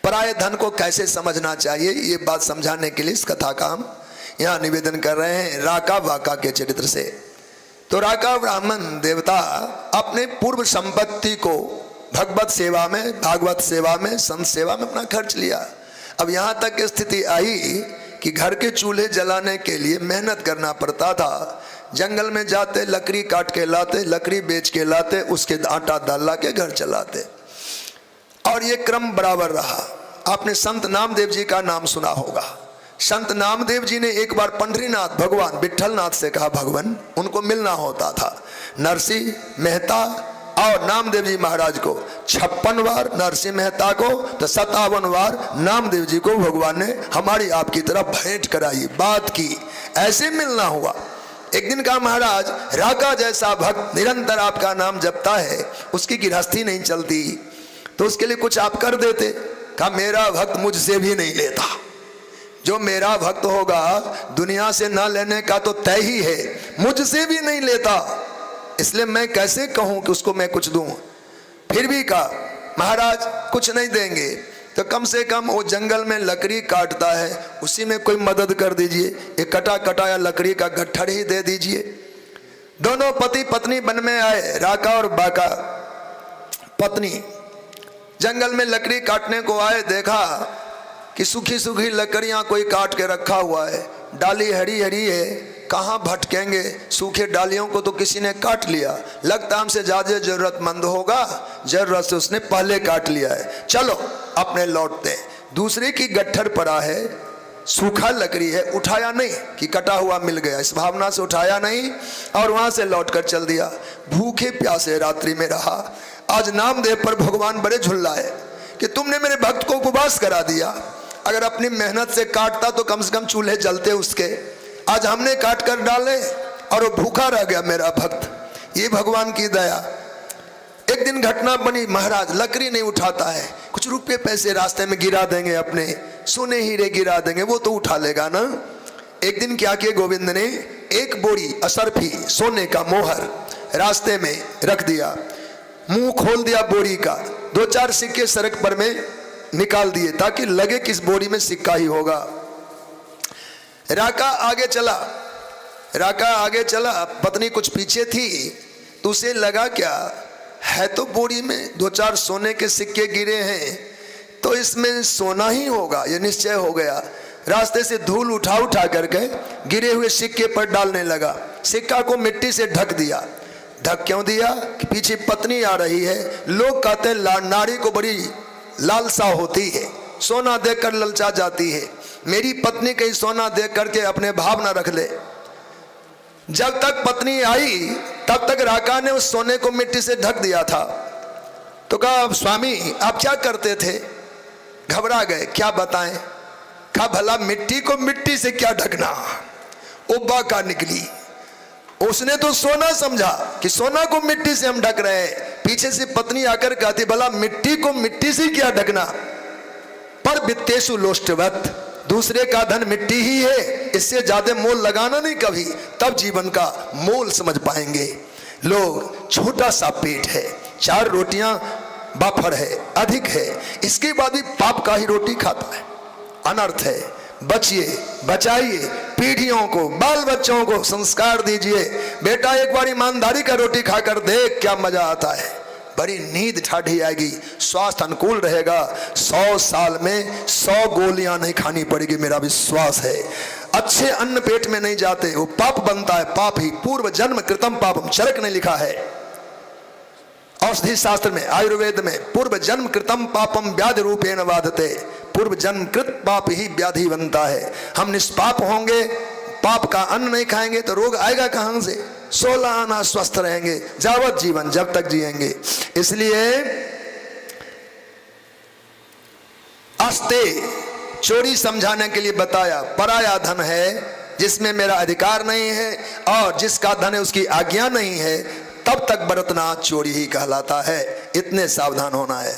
पराये धन को कैसे समझना चाहिए, ये बात समझाने के लिए इस कथा का हम यहाँ निवेदन कर रहे हैं राका वाका के चरित्र से। तो राका ब्राह्मण देवता अपने पूर्व संपत्ति को भगवत सेवा में, भागवत सेवा में, संत सेवा में अपना खर्च लिया। अब यहाँ तक स्थिति आई कि घर के चूल्हे जलाने के लिए मेहनत करना पड़ता था। जंगल में जाते, लकड़ी काट के लाते, लकड़ी बेच के लाते, उसके आटा दाल ला के घर चलाते, और ये क्रम बराबर रहा। आपने संत नामदेव जी का नाम सुना होगा। संत नामदेव जी ने एक बार पंढरीनाथ भगवान विठलनाथ से कहा, भगवान उनको मिलना होता था। नरसिंह मेहता और नामदेव जी महाराज को 56 बार, नरसिंह मेहता को तो 57 बार नामदेव जी को भगवान ने हमारी आपकी तरफ भेंट कराई, बात की, ऐसे मिलना हुआ। एक दिन कहा, महाराज राका जैसा भक्त निरंतर आपका नाम जपता है, उसकी गृहस्थी नहीं चलती, तो उसके लिए कुछ आप कर देते। कहा, मेरा भक्त मुझसे भी नहीं लेता। जो मेरा भक्त होगा दुनिया से ना लेने का तो तय ही है, मुझसे भी नहीं लेता, इसलिए मैं कैसे कहूं कि उसको मैं कुछ दूं। फिर भी कहा, महाराज कुछ नहीं देंगे तो कम से कम वो जंगल में लकड़ी काटता है, उसी में कोई मदद कर दीजिए, एक कटा कटाया लकड़ी का गट्ठर ही दे दीजिए। दोनों पति पत्नी वन में आए, राका और बाका। पत्नी जंगल में लकड़ी काटने को आए, देखा कि सूखी सूखी लकड़ियां कोई काट के रखा हुआ है, डाली हरी हरी है, कहाँ भटकेंगे, सूखे डालियों को तो किसी ने काट लिया, लगता हमसे ज्यादा जरूरतमंद होगा, जरूरत से उसने पहले काट लिया है, चलो अपने लौटते। दूसरे की गट्ठर पड़ा है, सूखा लकड़ी है, उठाया नहीं कि कटा हुआ मिल गया, इस भावना से उठाया नहीं और वहां से लौटकर चल दिया। भूखे प्यासे रात्रि में रहा। आज नामदेव पर भगवान बड़े झुल्लाए कि तुमने मेरे भक्त को उपवास करा दिया। अगर अपनी मेहनत से काटता तो कम से कम चूल्हे जलते उसके, आज हमने काट कर डाले और वो भूखा रह गया मेरा भक्त। ये भगवान की दया। एक दिन घटना बनी, महाराज लकड़ी नहीं उठाता है, कुछ रुपए पैसे रास्ते में गिरा देंगे, अपने सोने हीरे गिरा देंगे, वो तो उठा लेगा ना। एक दिन क्या किया गोविंद ने, एक बोरी असरफी सोने का मोहर रास्ते में रख दिया, मुंह खोल दिया बोरी का, 2-4 सिक्के सड़क पर में निकाल दिए ताकि लगे कि इस बोरी में सिक्का ही होगा। राका आगे चला, पत्नी कुछ पीछे थी, तो उसे लगा क्या है, तो बोरी में 2-4 सोने के सिक्के गिरे हैं, तो इसमें सोना ही होगा, ये निश्चय हो गया। रास्ते से धूल उठा करके गिरे हुए सिक्के पर डालने लगा, सिक्का को मिट्टी से ढक दिया। ढक क्यों दिया कि पीछे पत्नी आ रही है। लोग कहते हैं नारी को बड़ी लालसा होती है, सोना देकर ललचा जाती है, मेरी पत्नी कहीं सोना दे करके अपने भाव ना रख ले। जब तक पत्नी आई तब तक राका ने उस सोने को मिट्टी से ढक दिया था। तो कहा, स्वामी आप क्या करते थे? घबरा गए, क्या बताएं। कहा, भला मिट्टी को मिट्टी से क्या ढकना। उब्बा का निकली, उसने तो सोना समझा कि सोना को मिट्टी से हम ढक रहे हैं। पीछे से पत्नी आकर कहती, भला मिट्टी को मिट्टी से क्या ढकना। पर वित्तेषु लोष्टवत, दूसरे का धन मिट्टी ही है, इससे ज्यादा मोल लगाना नहीं कभी, तब जीवन का मोल समझ पाएंगे। लोग छोटा सा पेट है, 4 रोटियां बाफर है, अधिक है, इसके बाद भी पाप का ही रोटी खाता है, अनर्थ है। बचिए, बचाइए, पीढ़ियों को, बाल बच्चों को संस्कार दीजिए। बेटा एक बार ईमानदारी का रोटी खाकर देख क्या मजा आता है, बड़ी नींद ठाढ़ी आएगी, स्वास्थ्य अनुकूल रहेगा, 100 साल में 100 गोलियां नहीं खानी पड़ेगी, मेरा विश्वास है। अच्छे अन्न पेट में नहीं जाते, वो पाप बनता है, पाप ही पूर्व जन्म कृतम पापम, चरक ने लिखा है औषधि शास्त्र में, आयुर्वेद में, पूर्व जन्म कृतम पापम व्याधि रूपेण बाधते, पूर्व जन्म कृत पाप ही व्याधि बनता है। हम निष्पाप होंगे, पाप का अन्न नहीं खाएंगे तो रोग आएगा कहां से। 16 आना स्वस्थ रहेंगे जावत जीवन, जब तक जिएंगे। इसलिए अस्ते चोरी समझाने के लिए बताया, पराया धन है जिसमें मेरा अधिकार नहीं है और जिसका धन है उसकी आज्ञा नहीं है, तब तक बरतना चोरी ही कहलाता है। इतने सावधान होना है।